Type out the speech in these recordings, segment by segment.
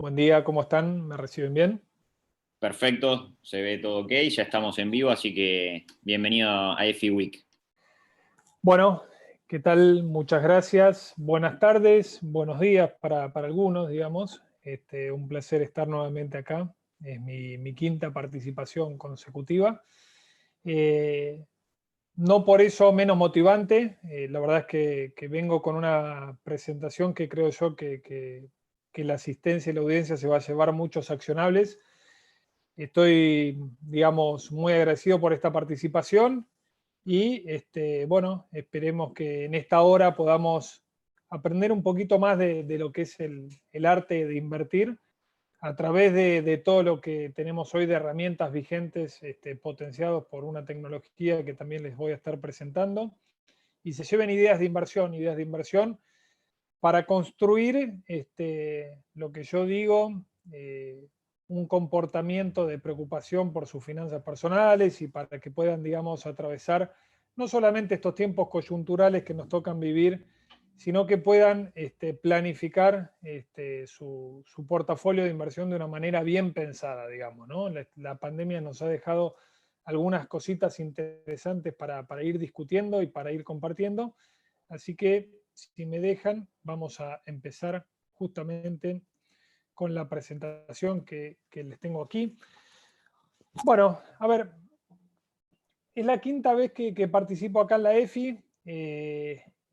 Buen día, ¿cómo están? ¿Me reciben bien? Perfecto, se ve todo ok, ya estamos en vivo, así que bienvenido a EFI Week. Bueno, ¿qué tal? Muchas gracias. Buenas tardes, buenos días para algunos, digamos. Un placer estar nuevamente acá. Es mi quinta participación consecutiva. Eh, no por eso menos motivante. La verdad es que vengo con una presentación que creo yo que la asistencia y la audiencia se va a llevar muchos accionables. Estoy, digamos, muy agradecido por esta participación y, bueno, esperemos que en esta hora podamos aprender un poquito más de lo que es el arte de invertir a través de todo lo que tenemos hoy de herramientas vigentes, potenciados por una tecnología que también les voy a estar presentando, y se lleven ideas de inversión para construir lo que yo digo, un comportamiento de preocupación por sus finanzas personales y para que puedan, digamos, atravesar no solamente estos tiempos coyunturales que nos tocan vivir, sino que puedan planificar su portafolio de inversión de una manera bien pensada, digamos, ¿no? La pandemia nos ha dejado algunas cositas interesantes para ir discutiendo y para ir compartiendo. Así que, si me dejan, vamos a empezar justamente con la presentación que les tengo aquí. Bueno, a ver, es la quinta vez que participo acá en la EFI,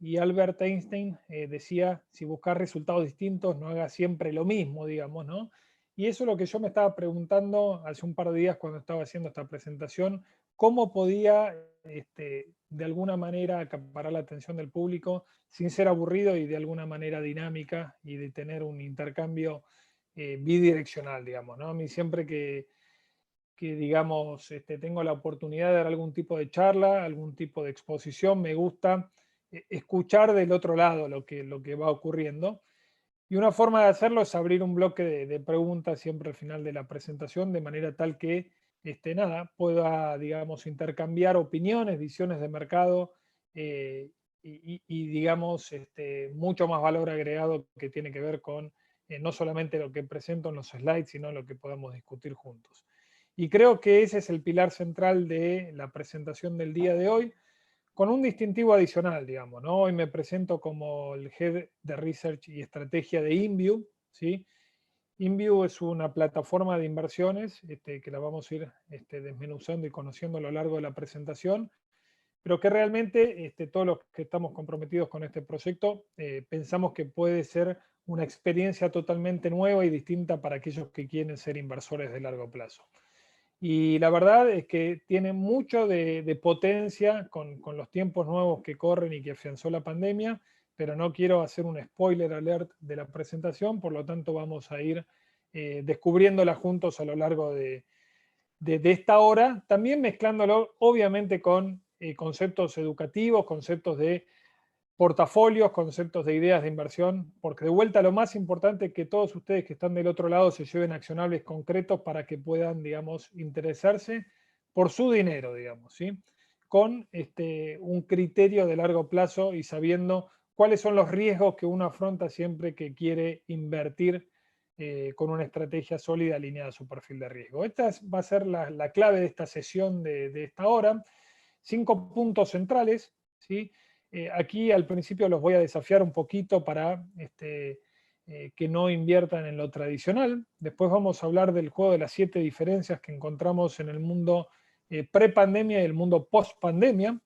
y Albert Einstein decía, si buscas resultados distintos, no hagas siempre lo mismo, digamos, ¿no? Y eso es lo que yo me estaba preguntando hace un par de días cuando estaba haciendo esta presentación, cómo podía, de alguna manera, acaparar la atención del público sin ser aburrido y de alguna manera dinámica y de tener un intercambio bidireccional, digamos, ¿no? A mí siempre que digamos, tengo la oportunidad de dar algún tipo de charla, algún tipo de exposición, me gusta escuchar del otro lado lo que va ocurriendo. Y una forma de hacerlo es abrir un bloque de preguntas siempre al final de la presentación, de manera tal que nada, pueda, digamos, intercambiar opiniones, visiones de mercado, digamos, mucho más valor agregado que tiene que ver con no solamente lo que presento en los slides, sino lo que podamos discutir juntos. Y creo que ese es el pilar central de la presentación del día de hoy, con un distintivo adicional, digamos, ¿no? Hoy me presento como el Head de Research y Estrategia de InView, ¿sí? InView es una plataforma de inversiones que la vamos a ir desmenuzando y conociendo a lo largo de la presentación, pero que realmente todos los que estamos comprometidos con este proyecto pensamos que puede ser una experiencia totalmente nueva y distinta para aquellos que quieren ser inversores de largo plazo. Y la verdad es que tiene mucho de potencia con los tiempos nuevos que corren y que afianzó la pandemia, pero no quiero hacer un spoiler alert de la presentación, por lo tanto vamos a ir descubriéndola juntos a lo largo de esta hora, también mezclándolo obviamente con conceptos educativos, conceptos de portafolios, conceptos de ideas de inversión, porque de vuelta lo más importante es que todos ustedes que están del otro lado se lleven accionables concretos para que puedan, digamos, interesarse por su dinero, digamos, ¿sí? Con un criterio de largo plazo y sabiendo cuáles son los riesgos que uno afronta siempre que quiere invertir con una estrategia sólida alineada a su perfil de riesgo. Esta va a ser la clave de esta sesión de esta hora. 5 puntos centrales, ¿sí? Aquí al principio los voy a desafiar un poquito para que no inviertan en lo tradicional. Después vamos a hablar del juego de las 7 diferencias que encontramos en el mundo pre-pandemia y el mundo post-pandemia.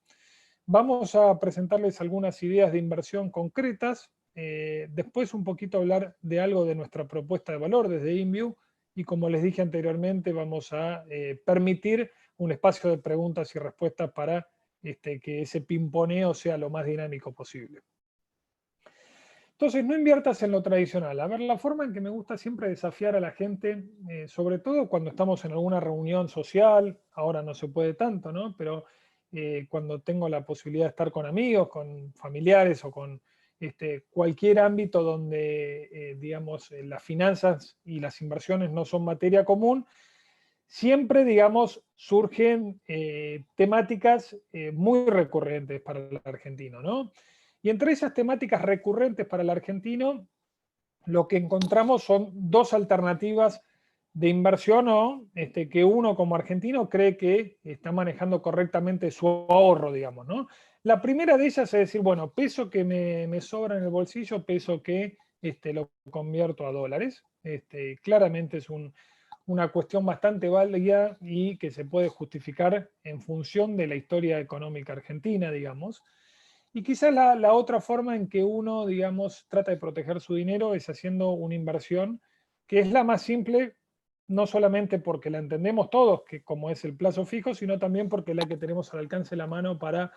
Vamos a presentarles algunas ideas de inversión concretas. Después un poquito hablar de algo de nuestra propuesta de valor desde InView. Y como les dije anteriormente, vamos a permitir un espacio de preguntas y respuestas para que ese pimponeo sea lo más dinámico posible. Entonces, no inviertas en lo tradicional. A ver, la forma en que me gusta siempre desafiar a la gente, sobre todo cuando estamos en alguna reunión social, ahora no se puede tanto, ¿no? Pero cuando tengo la posibilidad de estar con amigos, con familiares o con cualquier ámbito donde, digamos, las finanzas y las inversiones no son materia común, siempre, digamos, surgen temáticas muy recurrentes para el argentino, ¿no? Y entre esas temáticas recurrentes para el argentino lo que encontramos son dos alternativas de inversión o que uno como argentino cree que está manejando correctamente su ahorro, digamos, ¿no? La primera de ellas es decir, bueno, peso que me sobra en el bolsillo, peso que lo convierto a dólares. Claramente es una cuestión bastante válida y que se puede justificar en función de la historia económica argentina, digamos. Y quizás la otra forma en que uno, digamos, trata de proteger su dinero es haciendo una inversión que es la más simple, no solamente porque la entendemos todos, que como es el plazo fijo, sino también porque es la que tenemos al alcance de la mano para,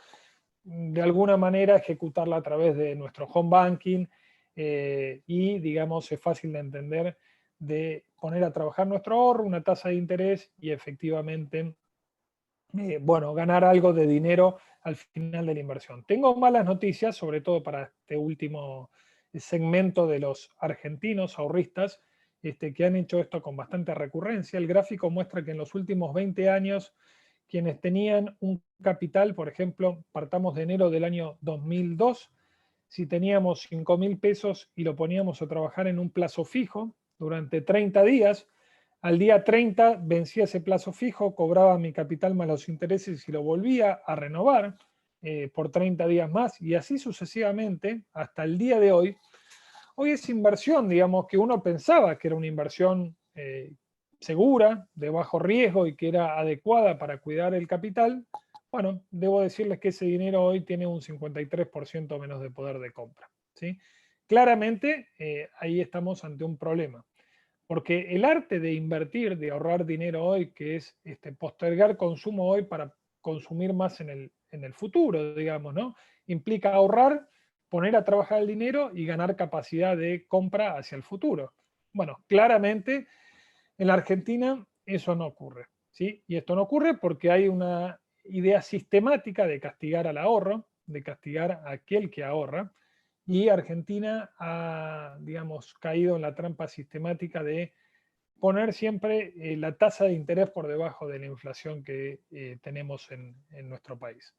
de alguna manera, ejecutarla a través de nuestro home banking y, digamos, es fácil de entender, de poner a trabajar nuestro ahorro, una tasa de interés y efectivamente bueno, ganar algo de dinero al final de la inversión. Tengo malas noticias, sobre todo para este último segmento de los argentinos ahorristas, que han hecho esto con bastante recurrencia. El gráfico muestra que en los últimos 20 años, quienes tenían un capital, por ejemplo, partamos de enero del año 2002, si teníamos 5.000 pesos y lo poníamos a trabajar en un plazo fijo durante 30 días, al día 30 vencía ese plazo fijo, cobraba mi capital más los intereses y lo volvía a renovar por 30 días más y así sucesivamente hasta el día de hoy. Hoy es inversión, digamos, que uno pensaba que era una inversión segura, de bajo riesgo y que era adecuada para cuidar el capital. Bueno, debo decirles que ese dinero hoy tiene un 53% menos de poder de compra, ¿sí? Claramente, ahí estamos ante un problema. Porque el arte de invertir, de ahorrar dinero hoy, que es postergar consumo hoy para consumir más en el futuro, digamos, ¿no? Implica ahorrar, poner a trabajar el dinero y ganar capacidad de compra hacia el futuro. Bueno, claramente en la Argentina eso no ocurre, ¿sí? Y esto no ocurre porque hay una idea sistemática de castigar al ahorro, de castigar a aquel que ahorra, y Argentina ha, digamos, caído en la trampa sistemática de poner siempre la tasa de interés por debajo de la inflación que tenemos en nuestro país.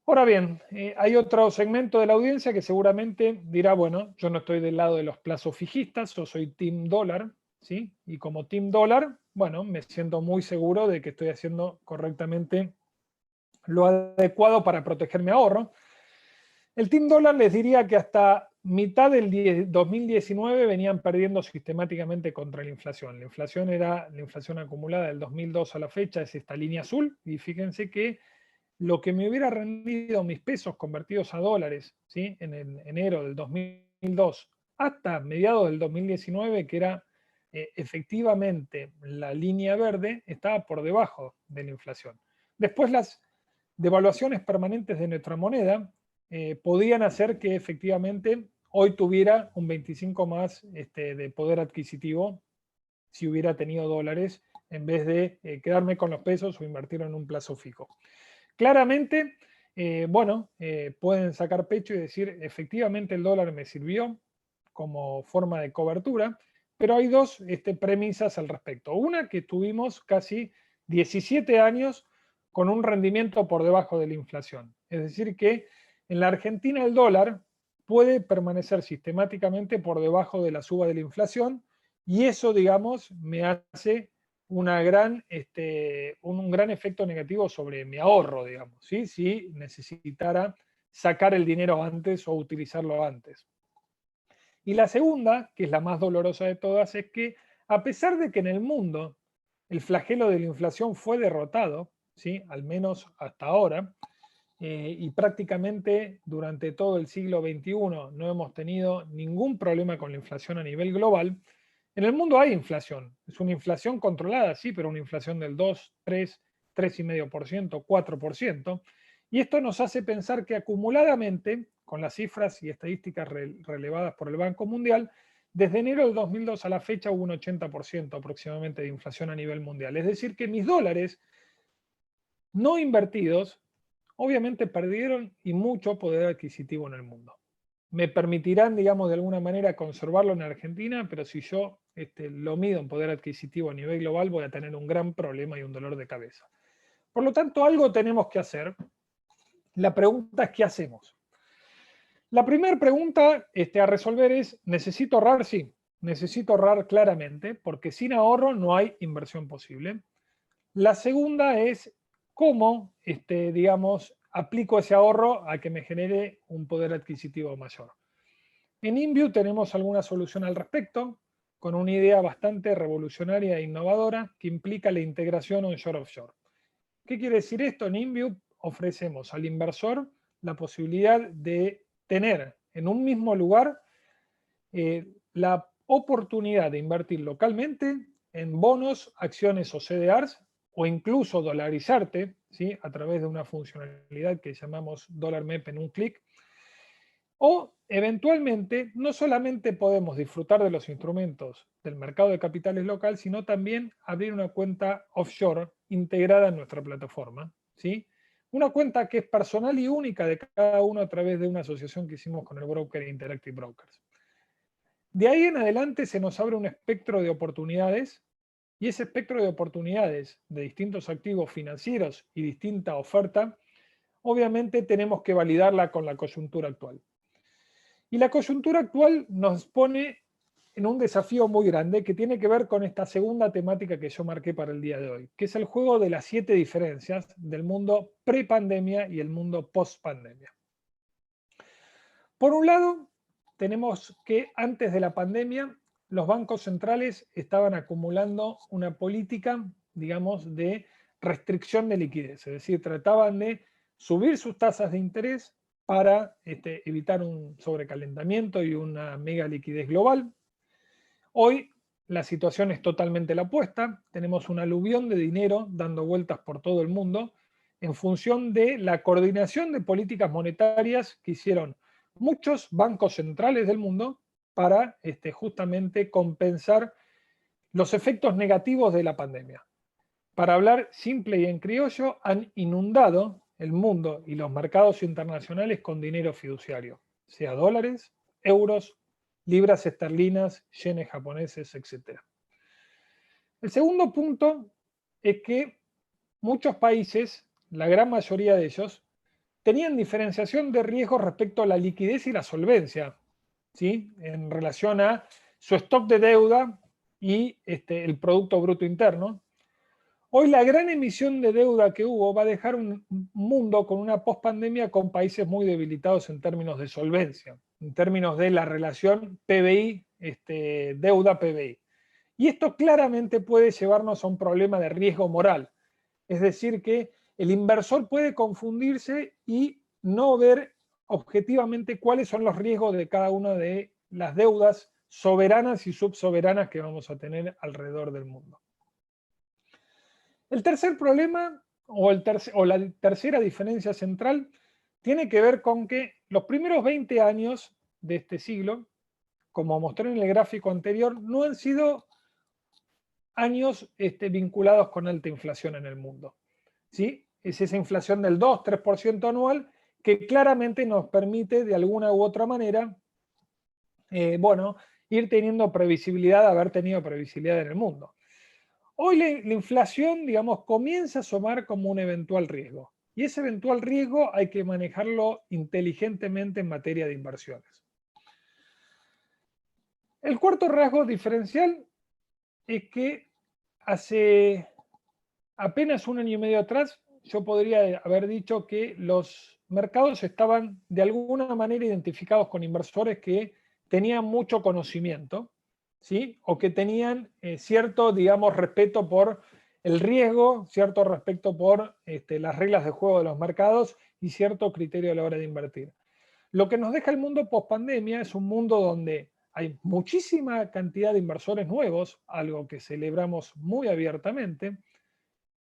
Ahora bien, hay otro segmento de la audiencia que seguramente dirá, bueno, yo no estoy del lado de los plazos fijistas, yo soy Team Dólar, ¿sí? Y como Team Dólar, bueno, me siento muy seguro de que estoy haciendo correctamente lo adecuado para proteger mi ahorro. El Team Dólar les diría que hasta mitad del 2019 venían perdiendo sistemáticamente contra la inflación. La inflación era la inflación acumulada del 2002 a la fecha, es esta línea azul, y fíjense que lo que me hubiera rendido mis pesos convertidos a dólares, ¿sí? En enero del 2002 hasta mediados del 2019, que era efectivamente la línea verde, estaba por debajo de la inflación. Después las devaluaciones permanentes de nuestra moneda podían hacer que efectivamente hoy tuviera un 25 más de poder adquisitivo si hubiera tenido dólares en vez de quedarme con los pesos o invertirlo en un plazo fijo. Claramente, bueno, pueden sacar pecho y decir, efectivamente el dólar me sirvió como forma de cobertura, pero hay dos premisas al respecto. Una, que tuvimos casi 17 años con un rendimiento por debajo de la inflación. Es decir, que en la Argentina el dólar puede permanecer sistemáticamente por debajo de la suba de la inflación y eso, digamos, me hace un gran efecto negativo sobre mi ahorro, digamos, ¿sí? Si necesitara sacar el dinero antes o utilizarlo antes. Y la segunda, que es la más dolorosa de todas, es que a pesar de que en el mundo el flagelo de la inflación fue derrotado, ¿sí? Al menos hasta ahora, y prácticamente durante todo el siglo XXI no hemos tenido ningún problema con la inflación a nivel global. En el mundo hay inflación, es una inflación controlada, sí, pero una inflación del 2, 3, 3,5%, 4%. Y esto nos hace pensar que acumuladamente, con las cifras y estadísticas relevadas por el Banco Mundial, desde enero del 2002 a la fecha hubo un 80% aproximadamente de inflación a nivel mundial. Es decir, que mis dólares no invertidos obviamente perdieron y mucho poder adquisitivo en el mundo. Me permitirán, digamos, de alguna manera conservarlo en Argentina, pero si yo lo mido en poder adquisitivo a nivel global, voy a tener un gran problema y un dolor de cabeza. Por lo tanto, algo tenemos que hacer. La pregunta es, ¿qué hacemos? La primera pregunta a resolver es, ¿necesito ahorrar? Sí, necesito ahorrar claramente, porque sin ahorro no hay inversión posible. La segunda es, ¿cómo, digamos, aplico ese ahorro a que me genere un poder adquisitivo mayor? En InView tenemos alguna solución al respecto, con una idea bastante revolucionaria e innovadora que implica la integración onshore-offshore. ¿Qué quiere decir esto? En InView ofrecemos al inversor la posibilidad de tener en un mismo lugar la oportunidad de invertir localmente en bonos, acciones o CDRs, o incluso dolarizarte, ¿sí?, a través de una funcionalidad que llamamos Dollar MEP en un clic. O eventualmente no solamente podemos disfrutar de los instrumentos del mercado de capitales local, sino también abrir una cuenta offshore integrada en nuestra plataforma, ¿sí? Una cuenta que es personal y única de cada uno a través de una asociación que hicimos con el broker Interactive Brokers. De ahí en adelante se nos abre un espectro de oportunidades, y ese espectro de oportunidades de distintos activos financieros y distinta oferta, obviamente tenemos que validarla con la coyuntura actual. Y la coyuntura actual nos pone en un desafío muy grande que tiene que ver con esta segunda temática que yo marqué para el día de hoy, que es el juego de las 7 diferencias del mundo pre-pandemia y el mundo post-pandemia. Por un lado, tenemos que antes de la pandemia, los bancos centrales estaban acumulando una política, digamos, de restricción de liquidez, es decir, trataban de subir sus tasas de interés para evitar un sobrecalentamiento y una mega liquidez global. Hoy la situación es totalmente la opuesta, tenemos un aluvión de dinero dando vueltas por todo el mundo en función de la coordinación de políticas monetarias que hicieron muchos bancos centrales del mundo para justamente compensar los efectos negativos de la pandemia. Para hablar simple y en criollo, han inundado el mundo y los mercados internacionales con dinero fiduciario, sea dólares, euros, libras esterlinas, yenes japoneses, etc. El segundo punto es que muchos países, la gran mayoría de ellos, tenían diferenciación de riesgos respecto a la liquidez y la solvencia, ¿sí?, en relación a su stock de deuda y el Producto Bruto Interno. Hoy la gran emisión de deuda que hubo va a dejar un mundo con una pospandemia con países muy debilitados en términos de solvencia, en términos de la relación PBI, deuda-PBI. Y esto claramente puede llevarnos a un problema de riesgo moral. Es decir, que el inversor puede confundirse y no ver objetivamente cuáles son los riesgos de cada una de las deudas soberanas y subsoberanas que vamos a tener alrededor del mundo. El tercer problema o la tercera diferencia central tiene que ver con que los primeros 20 años de este siglo, como mostré en el gráfico anterior, no han sido años vinculados con alta inflación en el mundo, ¿sí? Es esa inflación del 2-3% anual que claramente nos permite de alguna u otra manera, ir teniendo previsibilidad, haber tenido previsibilidad en el mundo. Hoy la inflación, digamos, comienza a asomar como un eventual riesgo. Y ese eventual riesgo hay que manejarlo inteligentemente en materia de inversiones. El cuarto rasgo diferencial es que hace apenas un año y medio atrás yo podría haber dicho que los mercados estaban de alguna manera identificados con inversores que tenían mucho conocimiento, ¿sí?, o que tenían cierto, digamos, respeto por el riesgo, cierto respeto por las reglas de juego de los mercados y cierto criterio a la hora de invertir. Lo que nos deja el mundo post-pandemia es un mundo donde hay muchísima cantidad de inversores nuevos, algo que celebramos muy abiertamente,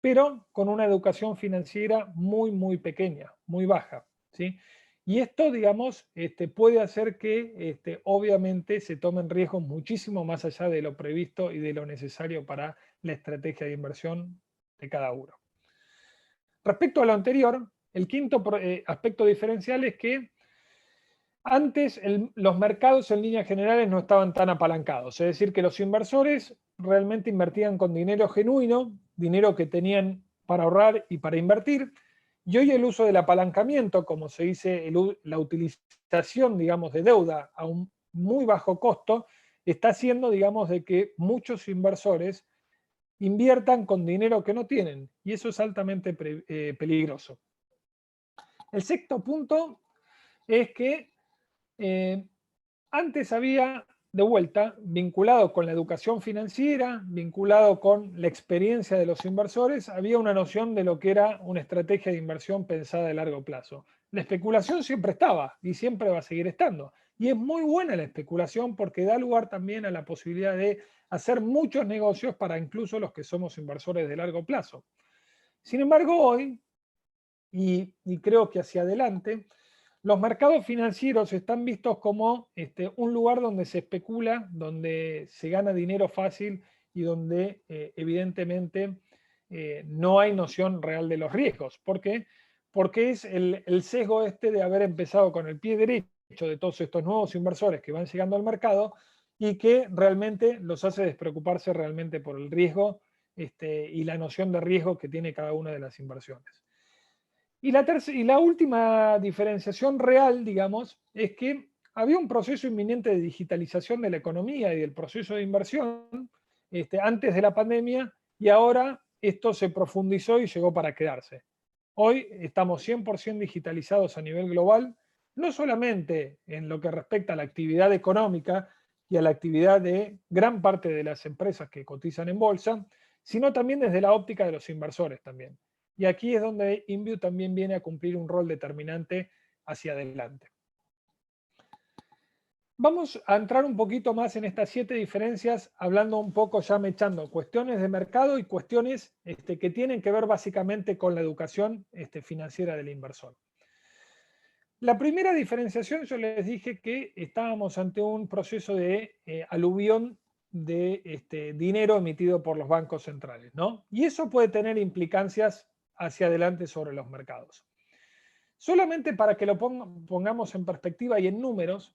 pero con una educación financiera muy, muy pequeña, muy baja, ¿sí? Y esto, digamos, puede hacer que obviamente se tomen riesgos muchísimo más allá de lo previsto y de lo necesario para la estrategia de inversión de cada uno. Respecto a lo anterior, el quinto aspecto diferencial es que antes los mercados en líneas generales no estaban tan apalancados, es decir, que los inversores realmente invertían con dinero genuino, dinero que tenían para ahorrar y para invertir, Y hoy el uso del apalancamiento, como se dice, la utilización, digamos, de deuda a un muy bajo costo, está haciendo, digamos, de que muchos inversores inviertan con dinero que no tienen, y eso es altamente peligroso. El sexto punto es que antes había, de vuelta, vinculado con la educación financiera, vinculado con la experiencia de los inversores, había una noción de lo que era una estrategia de inversión pensada a largo plazo. La especulación siempre estaba y siempre va a seguir estando. Y es muy buena la especulación porque da lugar también a la posibilidad de hacer muchos negocios para incluso los que somos inversores de largo plazo. Sin embargo, hoy, y creo que hacia adelante, los mercados financieros están vistos como un lugar donde se especula, donde se gana dinero fácil y donde evidentemente no hay noción real de los riesgos. ¿Por qué? Porque es el sesgo de haber empezado con el pie derecho de todos estos nuevos inversores que van llegando al mercado y que realmente los hace despreocuparse realmente por el riesgo y la noción de riesgo que tiene cada una de las inversiones. Y la última diferenciación real, digamos, es que había un proceso inminente de digitalización de la economía y del proceso de inversión antes de la pandemia, y ahora esto se profundizó y llegó para quedarse. Hoy estamos 100% digitalizados a nivel global, no solamente en lo que respecta a la actividad económica y a la actividad de gran parte de las empresas que cotizan en bolsa, sino también desde la óptica de los inversores también. Y aquí es donde InView también viene a cumplir un rol determinante hacia adelante. Vamos a entrar un poquito más en estas 7 diferencias, hablando un poco, ya mechando cuestiones de mercado y cuestiones que tienen que ver básicamente con la educación financiera del inversor. La primera diferenciación, yo les dije que estábamos ante un proceso de aluvión de dinero emitido por los bancos centrales, ¿no? Y eso puede tener implicancias hacia adelante sobre los mercados. Solamente para que lo pongamos en perspectiva y en números,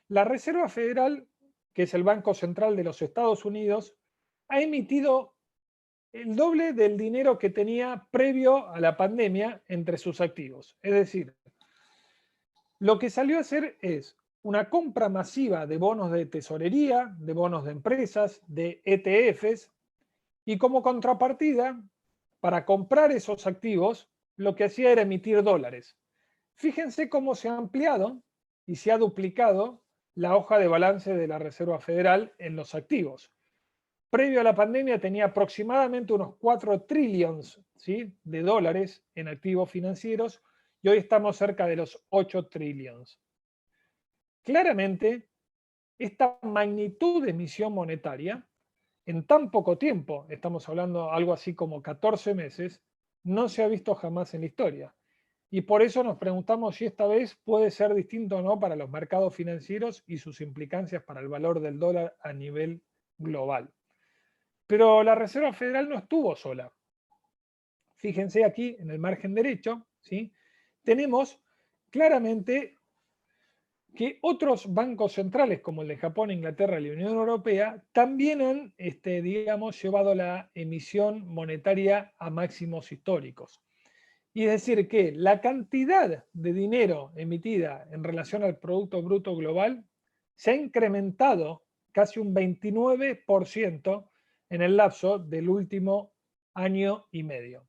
la Reserva Federal, que es el Banco Central de los Estados Unidos, ha emitido el doble del dinero que tenía previo a la pandemia entre sus activos. Es decir, lo que salió a hacer es una compra masiva de bonos de tesorería, de bonos de empresas, de ETFs, y como contrapartida, para comprar esos activos, lo que hacía era emitir dólares. Fíjense cómo se ha ampliado y se ha duplicado la hoja de balance de la Reserva Federal en los activos. Previo a la pandemia tenía aproximadamente unos 4 trillones, ¿sí?, de dólares en activos financieros y hoy estamos cerca de los 8 trillones. Claramente, esta magnitud de emisión monetaria en tan poco tiempo, estamos hablando algo así como 14 meses, no se ha visto jamás en la historia. Y por eso nos preguntamos si esta vez puede ser distinto o no para los mercados financieros y sus implicancias para el valor del dólar a nivel global. Pero la Reserva Federal no estuvo sola. Fíjense aquí en el margen derecho, ¿sí?, tenemos claramente que otros bancos centrales como el de Japón, Inglaterra y la Unión Europea también han, digamos, llevado la emisión monetaria a máximos históricos. Y es decir, que la cantidad de dinero emitida en relación al Producto Bruto Global se ha incrementado casi un 29% en el lapso del último año y medio.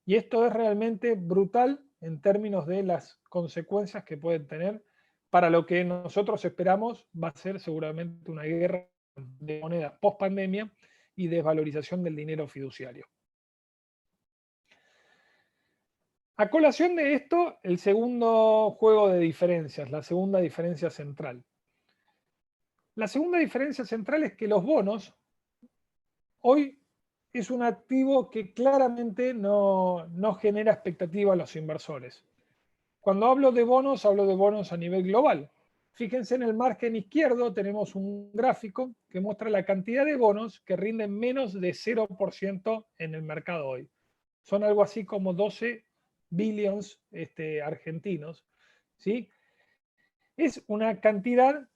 Y esto es realmente brutal en términos de las consecuencias que pueden tener para lo que nosotros esperamos va a ser seguramente una guerra de moneda post pandemia y desvalorización del dinero fiduciario. A colación de esto, el segundo juego de diferencias, la segunda diferencia central. La segunda diferencia central es que los bonos hoy es un activo que claramente no genera expectativa a los inversores. Cuando hablo de bonos a nivel global. Fíjense en el margen izquierdo tenemos un gráfico que muestra la cantidad de bonos que rinden menos de 0% en el mercado hoy. Son algo así como 12 billions argentinos, ¿sí? Es una cantidad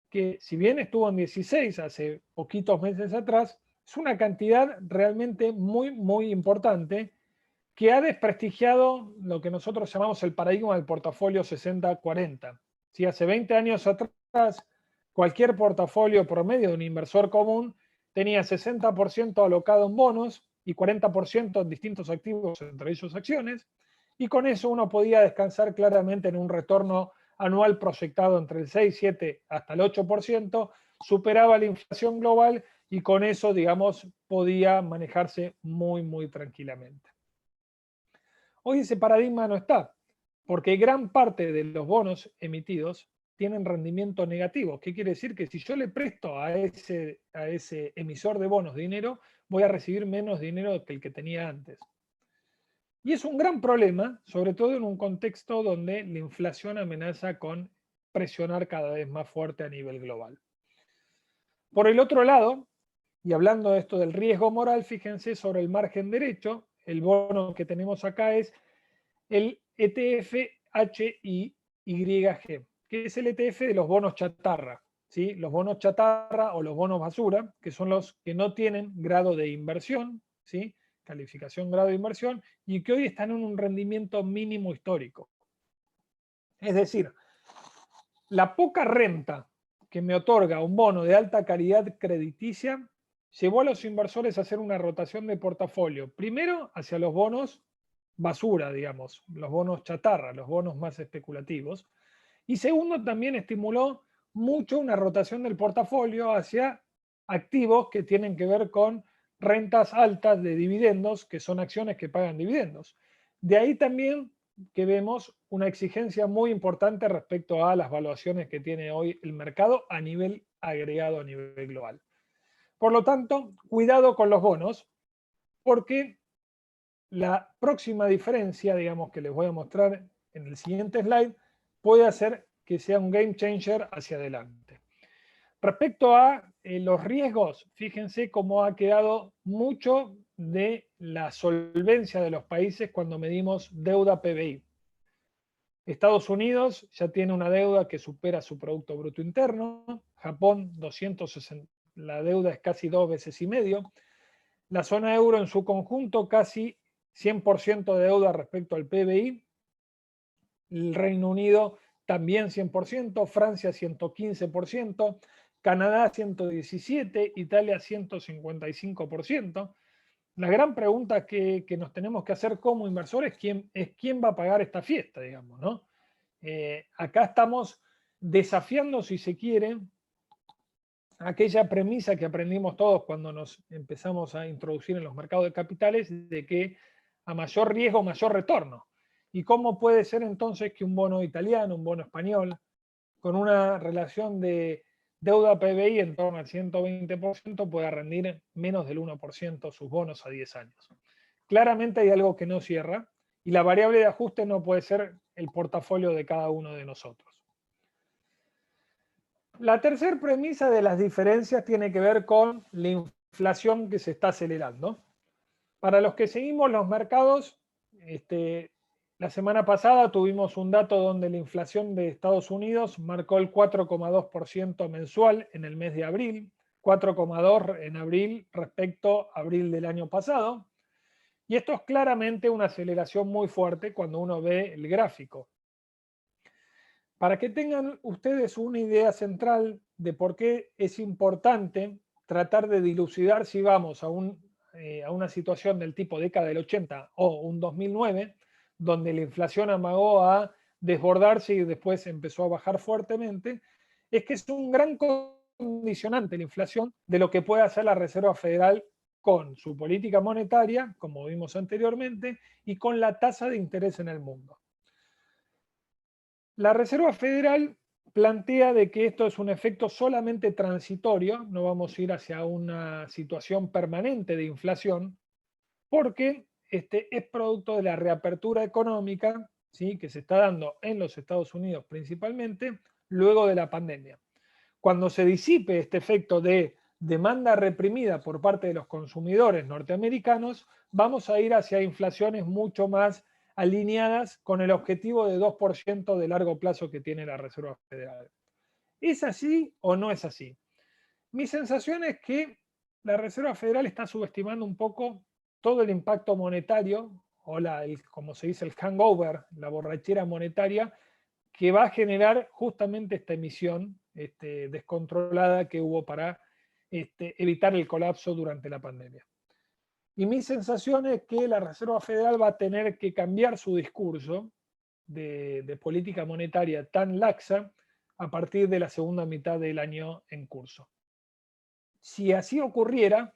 que, si bien estuvo en 16 hace poquitos meses atrás, es una cantidad realmente muy, muy importante que ha desprestigiado lo que nosotros llamamos el paradigma del portafolio 60-40. Si hace 20 años atrás, cualquier portafolio promedio de un inversor común tenía 60% alocado en bonos y 40% en distintos activos, entre ellos acciones, y con eso uno podía descansar claramente en un retorno anual proyectado entre el 6, 7 hasta el 8%, superaba la inflación global y con eso, digamos, podía manejarse muy, muy tranquilamente. Hoy ese paradigma no está, porque gran parte de los bonos emitidos tienen rendimiento negativo. ¿Qué quiere decir? Que si yo le presto a ese emisor de bonos dinero, voy a recibir menos dinero que el que tenía antes. Y es un gran problema, sobre todo en un contexto donde la inflación amenaza con presionar cada vez más fuerte a nivel global. Por el otro lado, y hablando de esto del riesgo moral, fíjense sobre el margen derecho, el bono que tenemos acá es el ETF HIYG, que es el ETF de los bonos chatarra, ¿sí? Los bonos chatarra o los bonos basura, que son los que no tienen grado de inversión, ¿sí? Calificación grado de inversión, y que hoy están en un rendimiento mínimo histórico. Es decir, la poca renta que me otorga un bono de alta calidad crediticia llevó a los inversores a hacer una rotación de portafolio, primero hacia los bonos basura, digamos, los bonos chatarra, los bonos más especulativos, y segundo también estimuló mucho una rotación del portafolio hacia activos que tienen que ver con rentas altas de dividendos, que son acciones que pagan dividendos. De ahí también que vemos una exigencia muy importante respecto a las valuaciones que tiene hoy el mercado a nivel agregado, a nivel global. Por lo tanto, cuidado con los bonos, porque la próxima diferencia, digamos, que les voy a mostrar en el siguiente slide, puede hacer que sea un game changer hacia adelante. Respecto a los riesgos, fíjense cómo ha quedado mucho de la solvencia de los países cuando medimos deuda PBI. Estados Unidos ya tiene una deuda que supera su Producto Bruto Interno, Japón 260, la deuda es casi 2 veces y medio, la zona euro en su conjunto casi 100% de deuda respecto al PBI, el Reino Unido también 100%, Francia 115%, Canadá 117%, Italia 155%. La gran pregunta que nos tenemos que hacer como inversores es quién va a pagar esta fiesta, digamos, ¿no? Acá estamos desafiando, si se quiere, aquella premisa que aprendimos todos cuando nos empezamos a introducir en los mercados de capitales, de que a mayor riesgo, mayor retorno. ¿Y cómo puede ser entonces que un bono italiano, un bono español, con una relación de deuda PBI en torno al 120% pueda rendir menos del 1% sus bonos a 10 años? Claramente hay algo que no cierra y la variable de ajuste no puede ser el portafolio de cada uno de nosotros. La tercera premisa de las diferencias tiene que ver con la inflación que se está acelerando. Para los que seguimos los mercados, la semana pasada tuvimos un dato donde la inflación de Estados Unidos marcó el 4,2% mensual en el mes de abril, 4,2% en abril respecto a abril del año pasado. Y esto es claramente una aceleración muy fuerte cuando uno ve el gráfico. Para que tengan ustedes una idea central de por qué es importante tratar de dilucidar si vamos a una situación del tipo década del 80 o un 2009, donde la inflación amagó a desbordarse y después empezó a bajar fuertemente, es que es un gran condicionante la inflación de lo que puede hacer la Reserva Federal con su política monetaria, como vimos anteriormente, y con la tasa de interés en el mundo. La Reserva Federal plantea de que esto es un efecto solamente transitorio, no vamos a ir hacia una situación permanente de inflación, porque es producto de la reapertura económica, ¿sí?, que se está dando en los Estados Unidos principalmente luego de la pandemia. Cuando se disipe este efecto de demanda reprimida por parte de los consumidores norteamericanos, vamos a ir hacia inflaciones mucho más alineadas con el objetivo de 2% de largo plazo que tiene la Reserva Federal. ¿Es así o no es así? Mi sensación es que la Reserva Federal está subestimando un poco todo el impacto monetario o como se dice, el hangover, la borrachera monetaria, que va a generar justamente esta emisión descontrolada que hubo para evitar el colapso durante la pandemia. Y mi sensación es que la Reserva Federal va a tener que cambiar su discurso de política monetaria tan laxa a partir de la segunda mitad del año en curso. Si así ocurriera,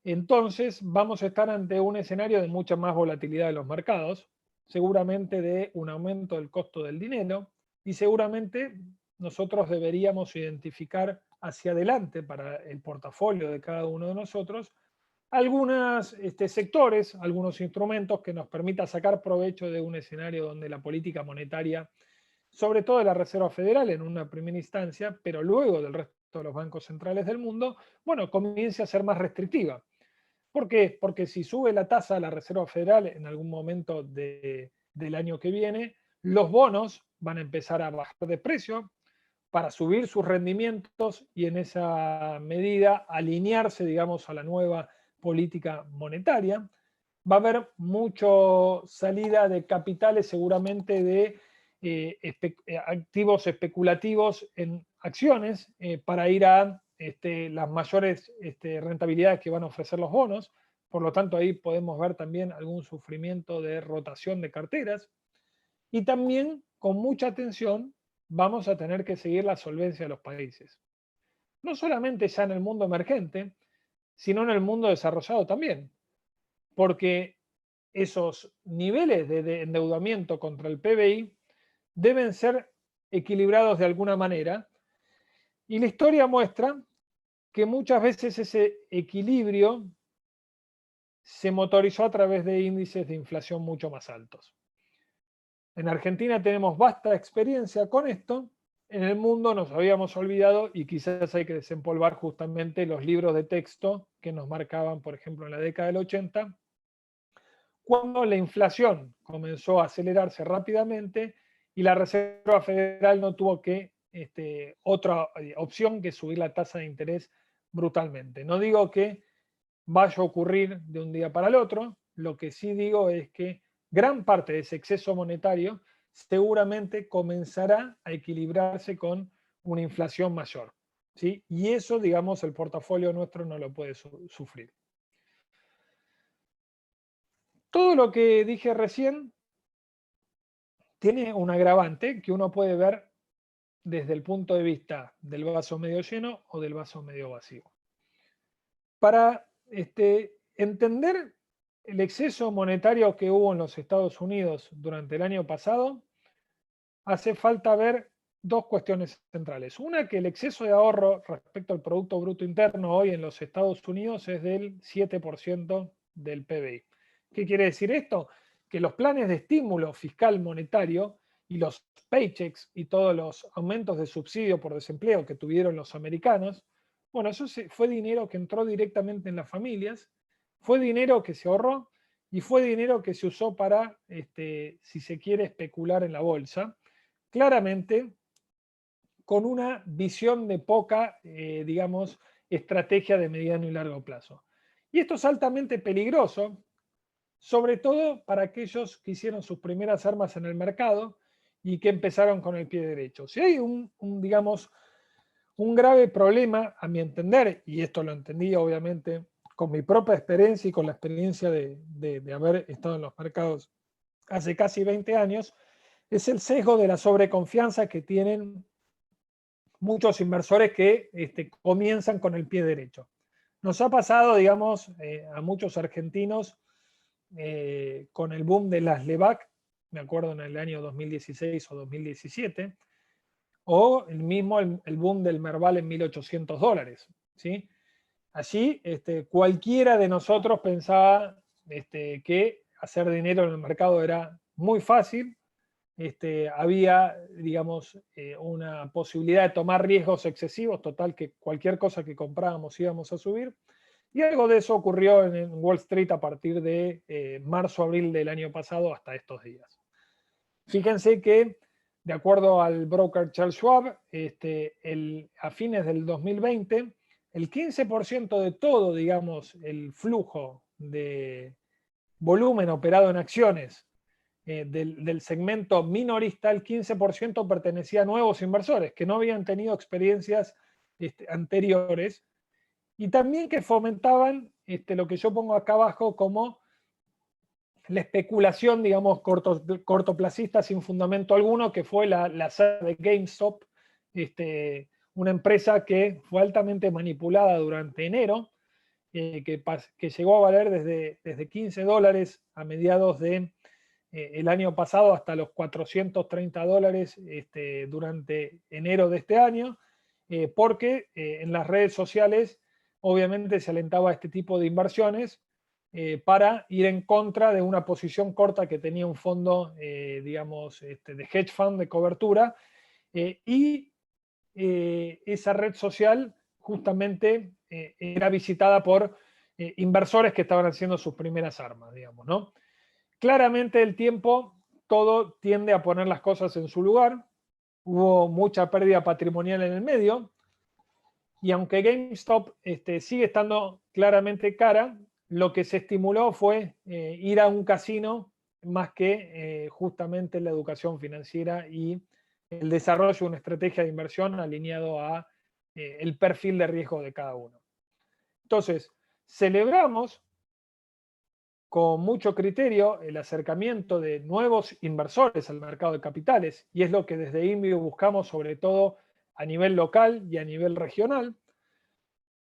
entonces vamos a estar ante un escenario de mucha más volatilidad de los mercados, seguramente de un aumento del costo del dinero, y seguramente nosotros deberíamos identificar hacia adelante para el portafolio de cada uno de nosotros algunos sectores, algunos instrumentos que nos permita sacar provecho de un escenario donde la política monetaria, sobre todo de la Reserva Federal en una primera instancia, pero luego del resto de los bancos centrales del mundo, bueno, comience a ser más restrictiva. ¿Por qué? Porque si sube la tasa de la Reserva Federal en algún momento del año que viene, los bonos van a empezar a bajar de precio para subir sus rendimientos y en esa medida alinearse, digamos, a la nueva política monetaria. Va a haber mucha salida de capitales seguramente de activos especulativos en acciones para ir a las mayores rentabilidades que van a ofrecer los bonos. Por lo tanto, ahí podemos ver también algún sufrimiento de rotación de carteras. Y también, con mucha atención, vamos a tener que seguir la solvencia de los países. No solamente ya en el mundo emergente, sino en el mundo desarrollado también. Porque esos niveles de endeudamiento contra el PBI deben ser equilibrados de alguna manera. Y la historia muestra que muchas veces ese equilibrio se motorizó a través de índices de inflación mucho más altos. En Argentina tenemos vasta experiencia con esto. En el mundo nos habíamos olvidado y quizás hay que desempolvar justamente los libros de texto que nos marcaban, por ejemplo, en la década del 80, cuando la inflación comenzó a acelerarse rápidamente y la Reserva Federal no tuvo que otra opción que subir la tasa de interés brutalmente. No digo que vaya a ocurrir de un día para el otro, lo que sí digo es que gran parte de ese exceso monetario seguramente comenzará a equilibrarse con una inflación mayor, ¿sí? Y eso, digamos, el portafolio nuestro no lo puede sufrir. Todo lo que dije recién tiene un agravante que uno puede ver desde el punto de vista del vaso medio lleno o del vaso medio vacío. Para entender el exceso monetario que hubo en los Estados Unidos durante el año pasado, hace falta ver dos cuestiones centrales. Una, que el exceso de ahorro respecto al Producto Bruto Interno hoy en los Estados Unidos es del 7% del PBI. ¿Qué quiere decir esto? Que los planes de estímulo fiscal monetario y los paychecks y todos los aumentos de subsidio por desempleo que tuvieron los americanos, bueno, eso fue dinero que entró directamente en las familias, fue dinero que se ahorró y fue dinero que se usó para, si se quiere, especular en la bolsa, claramente con una visión de poca, digamos, estrategia de mediano y largo plazo. Y esto es altamente peligroso, sobre todo para aquellos que hicieron sus primeras armas en el mercado y que empezaron con el pie derecho. Si hay digamos, un grave problema, a mi entender, y esto lo entendí obviamente con mi propia experiencia y con la experiencia de haber estado en los mercados hace casi 20 años, es el sesgo de la sobreconfianza que tienen muchos inversores que comienzan con el pie derecho. Nos ha pasado, digamos, a muchos argentinos con el boom de las LEVAC, me acuerdo en el año 2016 o 2017, o el boom del Merval en $1.800, ¿sí? Allí cualquiera de nosotros pensaba que hacer dinero en el mercado era muy fácil, había, digamos, una posibilidad de tomar riesgos excesivos, total que cualquier cosa que comprábamos íbamos a subir, y algo de eso ocurrió en Wall Street a partir de marzo, abril del año pasado hasta estos días. Fíjense que, de acuerdo al broker Charles Schwab, a fines del 2020, el 15% de todo, digamos, el flujo de volumen operado en acciones del segmento minorista, el 15% pertenecía a nuevos inversores que no habían tenido experiencias anteriores, y también que fomentaban lo que yo pongo acá abajo como la especulación, digamos, cortoplacista sin fundamento alguno, que fue la saga de GameStop, una empresa que fue altamente manipulada durante enero, que llegó a valer desde $15 a mediados de el año pasado hasta los $430 durante enero de este año, porque en las redes sociales obviamente se alentaba este tipo de inversiones para ir en contra de una posición corta que tenía un fondo, digamos, de hedge fund de cobertura, y esa red social justamente era visitada por inversores que estaban haciendo sus primeras armas, digamos, ¿no? Claramente el tiempo todo tiende a poner las cosas en su lugar. Hubo mucha pérdida patrimonial en el medio, y aunque GameStop sigue estando claramente cara, lo que se estimuló fue ir a un casino más que justamente la educación financiera y el desarrollo de una estrategia de inversión alineado a el perfil de riesgo de cada uno. Entonces, celebramos con mucho criterio el acercamiento de nuevos inversores al mercado de capitales, y es lo que desde INVIO buscamos sobre todo a nivel local y a nivel regional,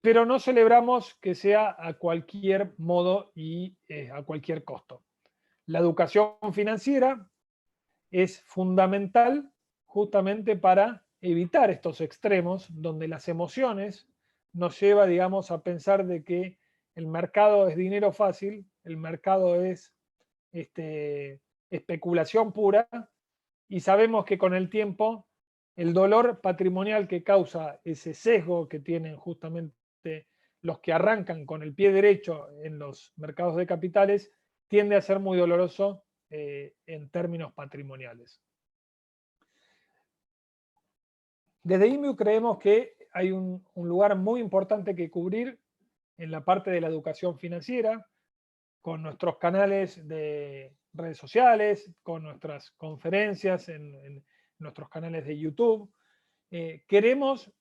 pero no celebramos que sea a cualquier modo y a cualquier costo. La educación financiera es fundamental justamente para evitar estos extremos donde las emociones nos lleva, digamos, a pensar de que el mercado es dinero fácil, el mercado es especulación pura, y sabemos que con el tiempo el dolor patrimonial que causa ese sesgo que tienen justamente los que arrancan con el pie derecho en los mercados de capitales tiende a ser muy doloroso en términos patrimoniales. Desde INVIO creemos que hay un lugar muy importante que cubrir en la parte de la educación financiera, con nuestros canales de redes sociales, con nuestras conferencias en nuestros canales de YouTube. Queremos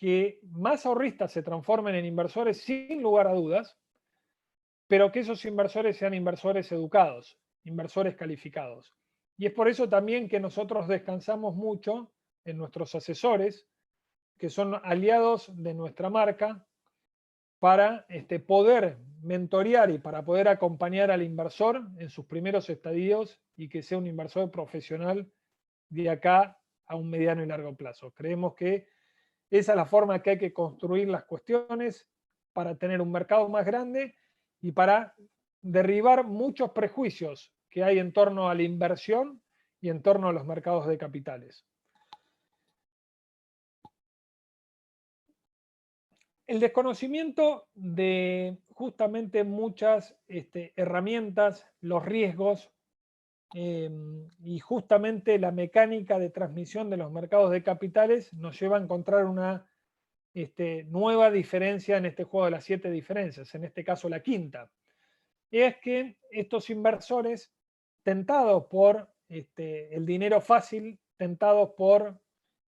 que más ahorristas se transformen en inversores sin lugar a dudas, pero que esos inversores sean inversores educados, inversores calificados. Y es por eso también que nosotros descansamos mucho en nuestros asesores, que son aliados de nuestra marca, para poder mentorear y para poder acompañar al inversor en sus primeros estadios y que sea un inversor profesional de acá a un mediano y largo plazo. Creemos que esa es la forma que hay que construir las cuestiones para tener un mercado más grande y para derribar muchos prejuicios que hay en torno a la inversión y en torno a los mercados de capitales. El desconocimiento de justamente muchas herramientas, los riesgos y justamente la mecánica de transmisión de los mercados de capitales nos lleva a encontrar una nueva diferencia en este juego de las 7 diferencias, en este caso la quinta. Y es que estos inversores, tentados por el dinero fácil, tentados por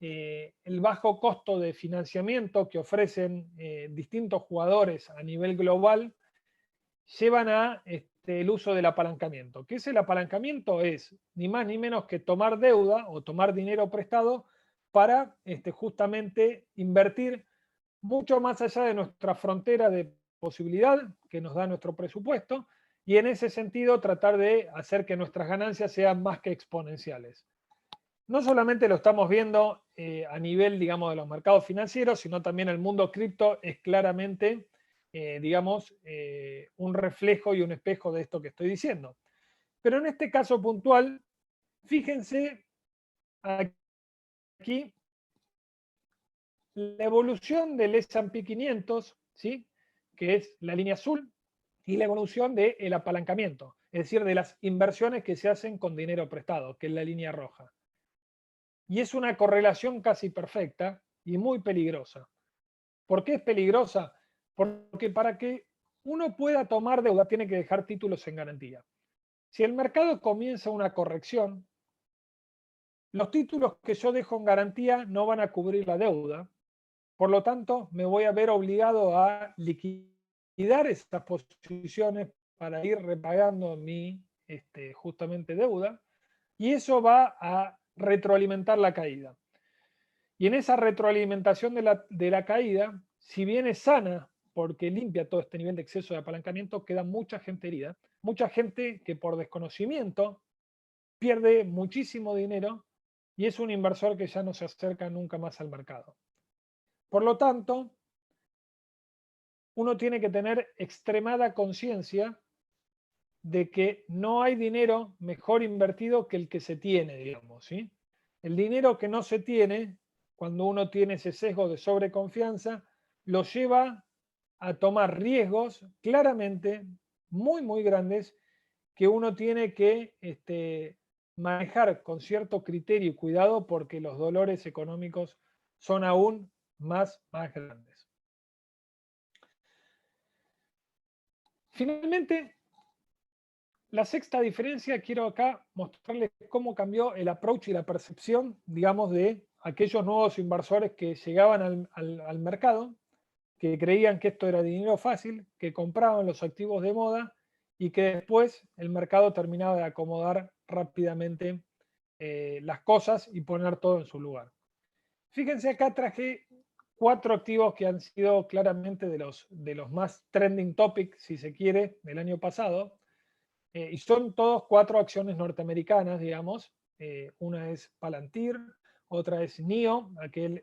el bajo costo de financiamiento que ofrecen distintos jugadores a nivel global, llevan a el uso del apalancamiento. ¿Qué es el apalancamiento? Es ni más ni menos que tomar deuda o tomar dinero prestado para justamente invertir mucho más allá de nuestra frontera de posibilidad que nos da nuestro presupuesto, y en ese sentido tratar de hacer que nuestras ganancias sean más que exponenciales. No solamente lo estamos viendo a nivel, digamos, de los mercados financieros, sino también el mundo cripto es claramente, digamos, un reflejo y un espejo de esto que estoy diciendo. Pero en este caso puntual, fíjense aquí la evolución del S&P 500, ¿sí? Que es la línea azul, y la evolución del apalancamiento, es decir, de las inversiones que se hacen con dinero prestado, que es la línea roja. Y es una correlación casi perfecta y muy peligrosa. ¿Por qué es peligrosa? Porque para que uno pueda tomar deuda, tiene que dejar títulos en garantía. Si el mercado comienza una corrección, los títulos que yo dejo en garantía no van a cubrir la deuda. Por lo tanto, me voy a ver obligado a liquidar esas posiciones para ir repagando mi justamente deuda, y eso va a retroalimentar la caída. Y en esa retroalimentación de la caída, si bien es sana porque limpia todo este nivel de exceso de apalancamiento, queda mucha gente herida, mucha gente que por desconocimiento pierde muchísimo dinero y es un inversor que ya no se acerca nunca más al mercado. Por lo tanto, uno tiene que tener extremada conciencia de que no hay dinero mejor invertido que el que se tiene, digamos, ¿sí? El dinero que no se tiene, cuando uno tiene ese sesgo de sobreconfianza, lo lleva a tomar riesgos claramente muy, muy grandes que uno tiene que manejar con cierto criterio y cuidado porque los dolores económicos son aún más grandes. Finalmente, la sexta diferencia, quiero acá mostrarles cómo cambió el approach y la percepción, digamos, de aquellos nuevos inversores que llegaban al mercado, que creían que esto era dinero fácil, que compraban los activos de moda y que después el mercado terminaba de acomodar rápidamente las cosas y poner todo en su lugar. Fíjense, acá traje 4 activos que han sido claramente de los más trending topics, si se quiere, del año pasado. Y son todos 4 acciones norteamericanas, digamos. Una es Palantir, otra es NIO, aquel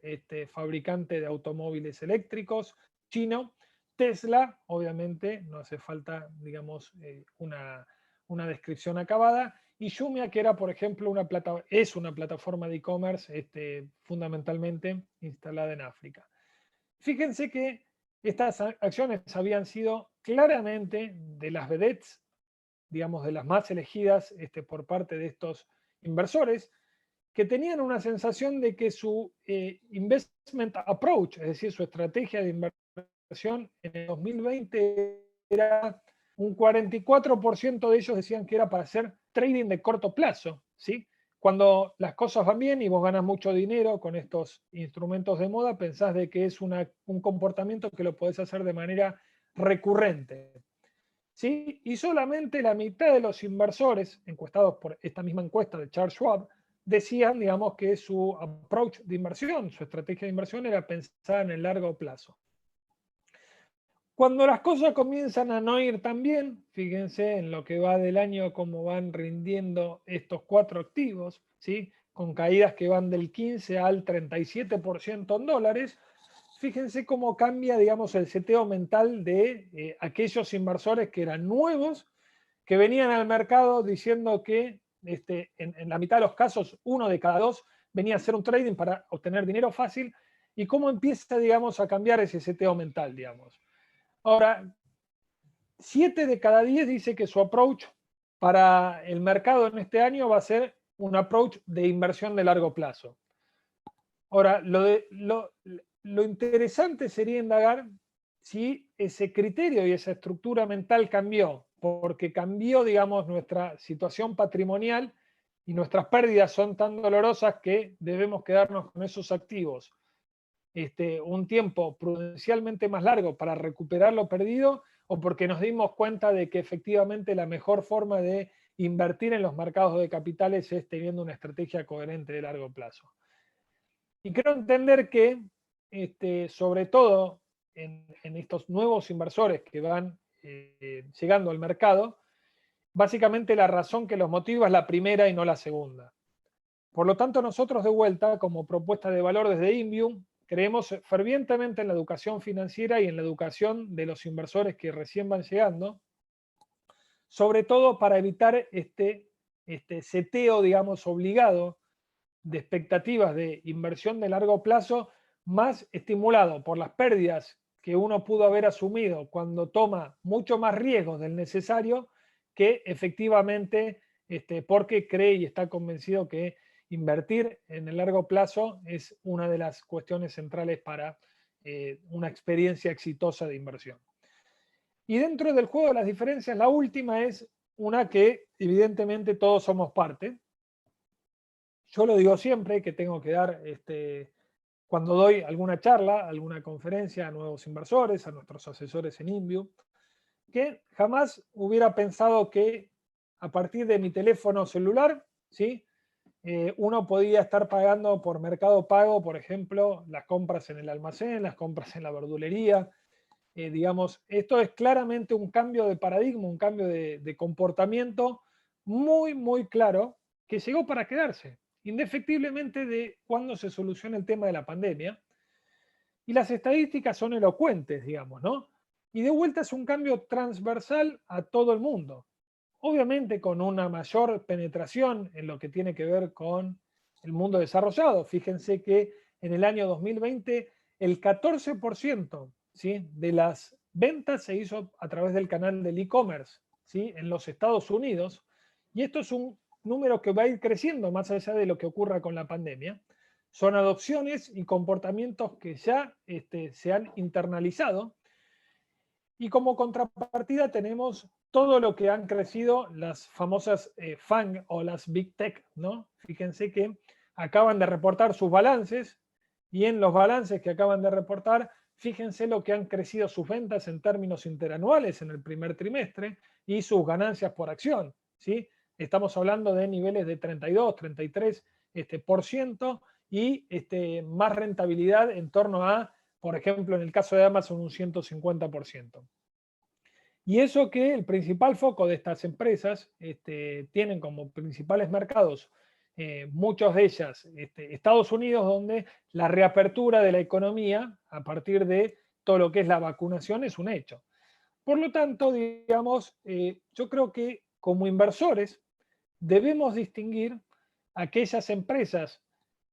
fabricante de automóviles eléctricos chino. Tesla, obviamente, no hace falta, digamos, una descripción acabada. Y Jumia, que era, por ejemplo, es una plataforma de e-commerce fundamentalmente instalada en África. Fíjense que estas acciones habían sido claramente de las vedettes, digamos, de las más elegidas por parte de estos inversores, que tenían una sensación de que su investment approach, es decir, su estrategia de inversión en el 2020 era un 44% de ellos decían que era para hacer trading de corto plazo, ¿sí? Cuando las cosas van bien y vos ganas mucho dinero con estos instrumentos de moda, pensás de que es un comportamiento que lo podés hacer de manera recurrente. ¿Sí? Y solamente la mitad de los inversores encuestados por esta misma encuesta de Charles Schwab decían, digamos, que su approach de inversión, su estrategia de inversión era pensar en el largo plazo. Cuando las cosas comienzan a no ir tan bien, fíjense en lo que va del año, cómo van rindiendo estos 4 activos, ¿sí? Con caídas que van del 15 al 37% en dólares. Fíjense cómo cambia, digamos, el seteo mental de aquellos inversores que eran nuevos, que venían al mercado diciendo que en la mitad de los casos, 1 de cada 2 venía a hacer un trading para obtener dinero fácil, y cómo empieza, digamos, a cambiar ese seteo mental, digamos. Ahora, 7 de cada 10 dice que su approach para el mercado en este año va a ser un approach de inversión de largo plazo. Ahora, lo interesante sería indagar si ese criterio y esa estructura mental cambió, porque cambió, digamos, nuestra situación patrimonial y nuestras pérdidas son tan dolorosas que debemos quedarnos con esos activos un tiempo prudencialmente más largo para recuperar lo perdido, o porque nos dimos cuenta de que efectivamente la mejor forma de invertir en los mercados de capitales es teniendo una estrategia coherente de largo plazo. Y creo entender que, sobre todo en estos nuevos inversores que van llegando al mercado, básicamente la razón que los motiva es la primera y no la segunda. Por lo tanto, nosotros de vuelta, como propuesta de valor desde Invium, creemos fervientemente en la educación financiera y en la educación de los inversores que recién van llegando, sobre todo para evitar este seteo, digamos, obligado de expectativas de inversión de largo plazo, más estimulado por las pérdidas que uno pudo haber asumido cuando toma mucho más riesgos del necesario, que efectivamente porque cree y está convencido que invertir en el largo plazo es una de las cuestiones centrales para una experiencia exitosa de inversión. Y dentro del juego de las diferencias, la última es una que evidentemente todos somos parte. Yo lo digo siempre que tengo que dar, cuando doy alguna charla, alguna conferencia a nuevos inversores, a nuestros asesores en Inview, que jamás hubiera pensado que a partir de mi teléfono celular, ¿sí? Uno podía estar pagando por Mercado Pago, por ejemplo, las compras en el almacén, las compras en la verdulería. Digamos, esto es claramente un cambio de paradigma, un cambio de comportamiento muy, muy claro que llegó para quedarse, indefectiblemente de cuando se soluciona el tema de la pandemia. Y las estadísticas son elocuentes, digamos, ¿no? Y de vuelta es un cambio transversal a todo el mundo. Obviamente con una mayor penetración en lo que tiene que ver con el mundo desarrollado. Fíjense que en el año 2020 el 14%, ¿sí?, de las ventas se hizo a través del canal del e-commerce, ¿sí?, en los Estados Unidos. Y esto es un número que va a ir creciendo más allá de lo que ocurra con la pandemia. Son adopciones y comportamientos que ya se han internalizado. Y como contrapartida tenemos todo lo que han crecido las famosas FANG o las Big Tech, ¿no? Fíjense que acaban de reportar sus balances y en los balances que acaban de reportar, fíjense lo que han crecido sus ventas en términos interanuales en el primer trimestre y sus ganancias por acción, ¿sí? Estamos hablando de niveles de 32, 33 por ciento y más rentabilidad en torno a, por ejemplo, en el caso de Amazon, un 150%. Y eso que el principal foco de estas empresas tienen como principales mercados, muchas de ellas, Estados Unidos, donde la reapertura de la economía a partir de todo lo que es la vacunación es un hecho. Por lo tanto, digamos, yo creo que como inversores debemos distinguir aquellas empresas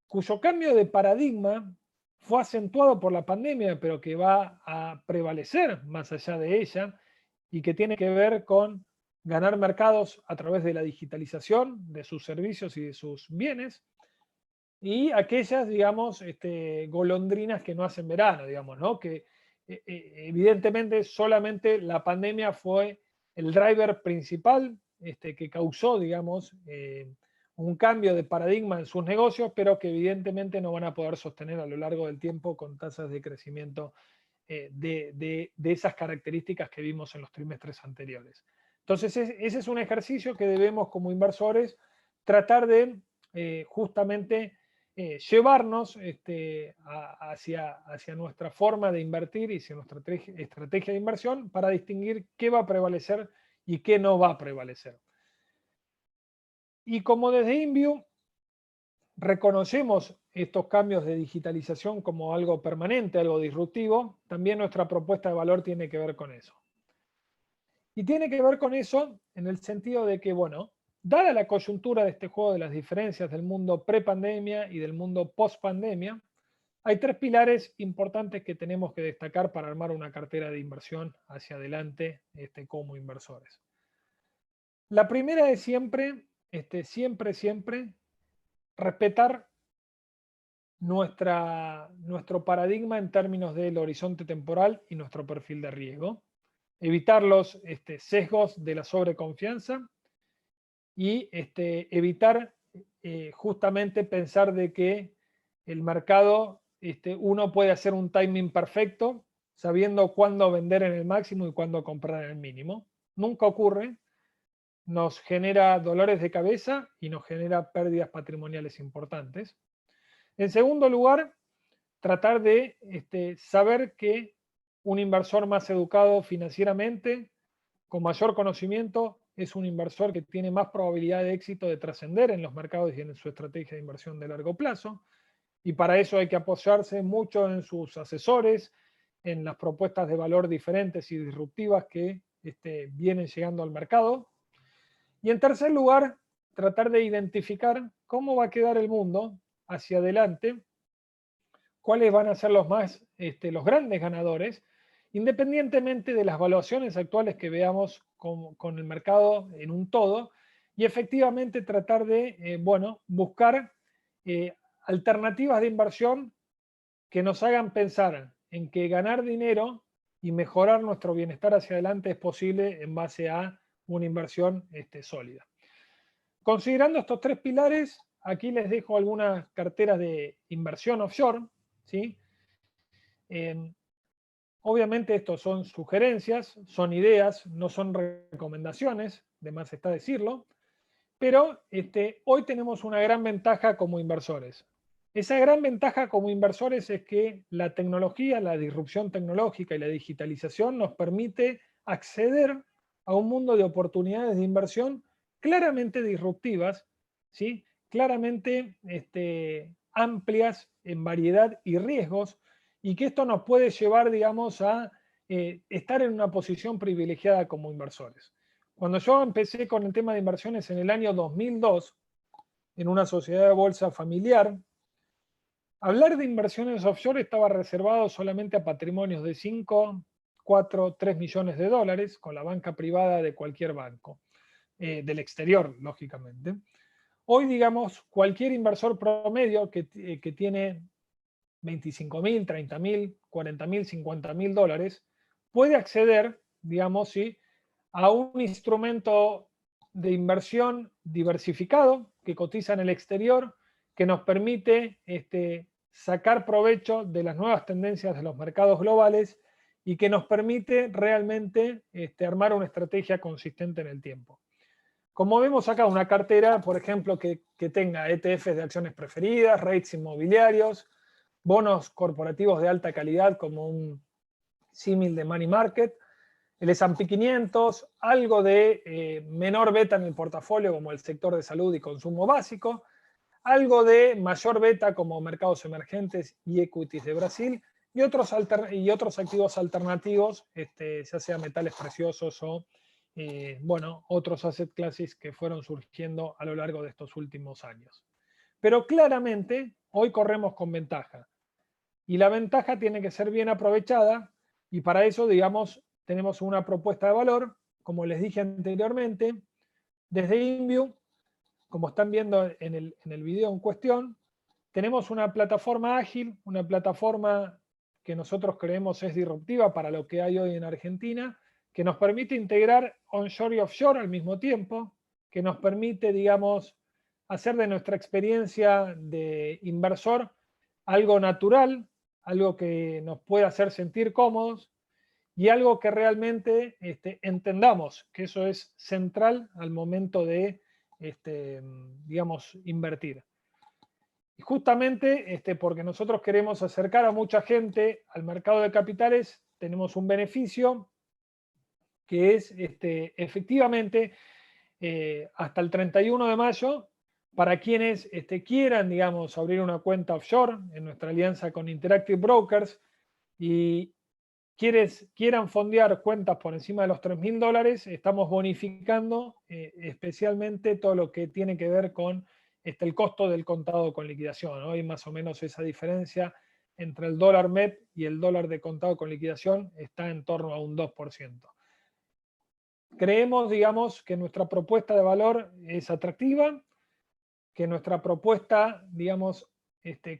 cuyo cambio de paradigma fue acentuado por la pandemia, pero que va a prevalecer más allá de ella y que tiene que ver con ganar mercados a través de la digitalización de sus servicios y de sus bienes, y aquellas, digamos, golondrinas que no hacen verano, digamos, ¿no? Que evidentemente solamente la pandemia fue el driver principal que causó, digamos, un cambio de paradigma en sus negocios, pero que evidentemente no van a poder sostener a lo largo del tiempo con tasas de crecimiento de esas características que vimos en los trimestres anteriores. Entonces, ese es un ejercicio que debemos como inversores tratar de justamente llevarnos hacia nuestra forma de invertir y hacia nuestra estrategia de inversión para distinguir qué va a prevalecer y qué no va a prevalecer. Y como desde Inview reconocemos estos cambios de digitalización como algo permanente, algo disruptivo, también nuestra propuesta de valor tiene que ver con eso. Y tiene que ver con eso en el sentido de que, bueno, dada la coyuntura de este juego de las diferencias del mundo pre-pandemia y del mundo post-pandemia, hay tres pilares importantes que tenemos que destacar para armar una cartera de inversión hacia adelante como inversores. La primera es siempre, siempre, respetar nuestro paradigma en términos del horizonte temporal y nuestro perfil de riesgo. Evitar los sesgos de la sobreconfianza y evitar justamente pensar de que el mercado, uno puede hacer un timing perfecto sabiendo cuándo vender en el máximo y cuándo comprar en el mínimo. Nunca ocurre, nos genera dolores de cabeza y nos genera pérdidas patrimoniales importantes. En segundo lugar, tratar de saber que un inversor más educado financieramente, con mayor conocimiento, es un inversor que tiene más probabilidad de éxito de trascender en los mercados y en su estrategia de inversión de largo plazo. Y para eso hay que apoyarse mucho en sus asesores, en las propuestas de valor diferentes y disruptivas que vienen llegando al mercado. Y en tercer lugar, tratar de identificar cómo va a quedar el mundo hacia adelante, cuáles van a ser los grandes ganadores, independientemente de las valuaciones actuales que veamos con el mercado en un todo, y efectivamente tratar de, buscar alternativas de inversión que nos hagan pensar en que ganar dinero y mejorar nuestro bienestar hacia adelante es posible en base a una inversión sólida. Considerando estos tres pilares, aquí les dejo algunas carteras de inversión offshore, ¿sí? Obviamente estos son sugerencias, son ideas, no son recomendaciones, de más está decirlo, pero hoy tenemos una gran ventaja como inversores. Esa gran ventaja como inversores es que la tecnología, la disrupción tecnológica y la digitalización nos permite acceder a un mundo de oportunidades de inversión claramente disruptivas, ¿sí? Claramente amplias en variedad y riesgos, y que esto nos puede llevar, digamos, a estar en una posición privilegiada como inversores. Cuando yo empecé con el tema de inversiones en el año 2002, en una sociedad de bolsa familiar, hablar de inversiones offshore estaba reservado solamente a patrimonios de 5, 4, 3 millones de dólares con la banca privada de cualquier banco, del exterior, lógicamente. Hoy, digamos, cualquier inversor promedio que tiene 25.000, 30.000, 40.000, 50.000 dólares puede acceder, digamos, ¿sí?, a un instrumento de inversión diversificado que cotiza en el exterior, que nos permite sacar provecho de las nuevas tendencias de los mercados globales y que nos permite realmente armar una estrategia consistente en el tiempo. Como vemos acá, una cartera, por ejemplo, que tenga ETFs de acciones preferidas, rates inmobiliarios, bonos corporativos de alta calidad como un símil de money market, el S&P 500, algo de menor beta en el portafolio como el sector de salud y consumo básico, algo de mayor beta como mercados emergentes y equities de Brasil, y otros activos alternativos, ya sea metales preciosos o bueno, otros asset classes que fueron surgiendo a lo largo de estos últimos años. Pero claramente hoy corremos con ventaja, y la ventaja tiene que ser bien aprovechada, y para eso, digamos, tenemos una propuesta de valor, como les dije anteriormente, desde InView, como están viendo en el video en cuestión, tenemos una plataforma ágil, una plataforma que nosotros creemos es disruptiva para lo que hay hoy en Argentina, que nos permite integrar onshore y offshore al mismo tiempo, que nos permite, digamos, hacer de nuestra experiencia de inversor algo natural, algo que nos pueda hacer sentir cómodos y algo que realmente entendamos que eso es central al momento de, digamos, invertir. Y justamente porque nosotros queremos acercar a mucha gente al mercado de capitales, tenemos un beneficio que es efectivamente hasta el 31 de mayo, para quienes quieran, digamos, abrir una cuenta offshore en nuestra alianza con Interactive Brokers y quieran fondear cuentas por encima de los $3.000, estamos bonificando especialmente todo lo que tiene que ver con el costo del contado con liquidación. Hoy más o menos esa diferencia entre el dólar MEP y el dólar de contado con liquidación está en torno a un 2%. Creemos, digamos, que nuestra propuesta de valor es atractiva, que nuestra propuesta, digamos,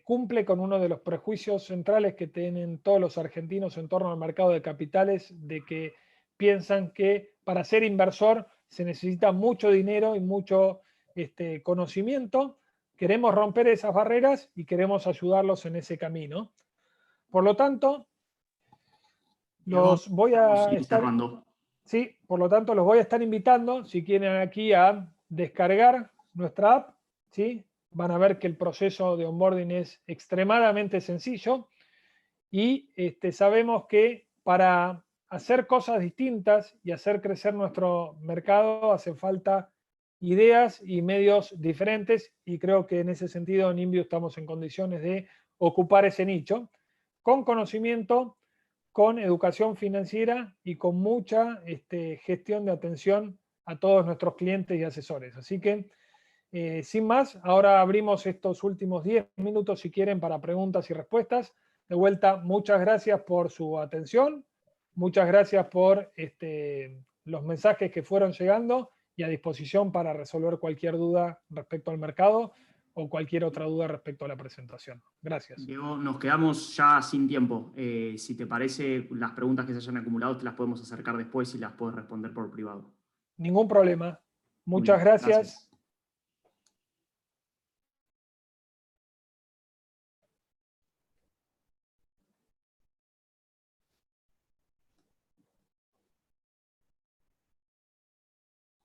cumple con uno de los prejuicios centrales que tienen todos los argentinos en torno al mercado de capitales, de que piensan que para ser inversor se necesita mucho dinero y mucho conocimiento. Queremos romper esas barreras y queremos ayudarlos en ese camino. Por lo tanto, los voy a estar... Sí, por lo tanto, los voy a estar invitando, si quieren, aquí a descargar nuestra app, ¿sí? Van a ver que el proceso de onboarding es extremadamente sencillo y sabemos que para hacer cosas distintas y hacer crecer nuestro mercado hace falta ideas y medios diferentes, y creo que en ese sentido en InView estamos en condiciones de ocupar ese nicho con conocimiento, con educación financiera y con mucha gestión de atención a todos nuestros clientes y asesores. Así que, sin más, ahora abrimos estos últimos 10 minutos, si quieren, para preguntas y respuestas. De vuelta, muchas gracias por su atención, muchas gracias por los mensajes que fueron llegando y a disposición para resolver cualquier duda respecto al mercado o cualquier otra duda respecto a la presentación. Gracias. Diego, nos quedamos ya sin tiempo. Si te parece, las preguntas que se hayan acumulado te las podemos acercar después y las puedes responder por privado. Ningún problema. Muy Muchas bien, gracias.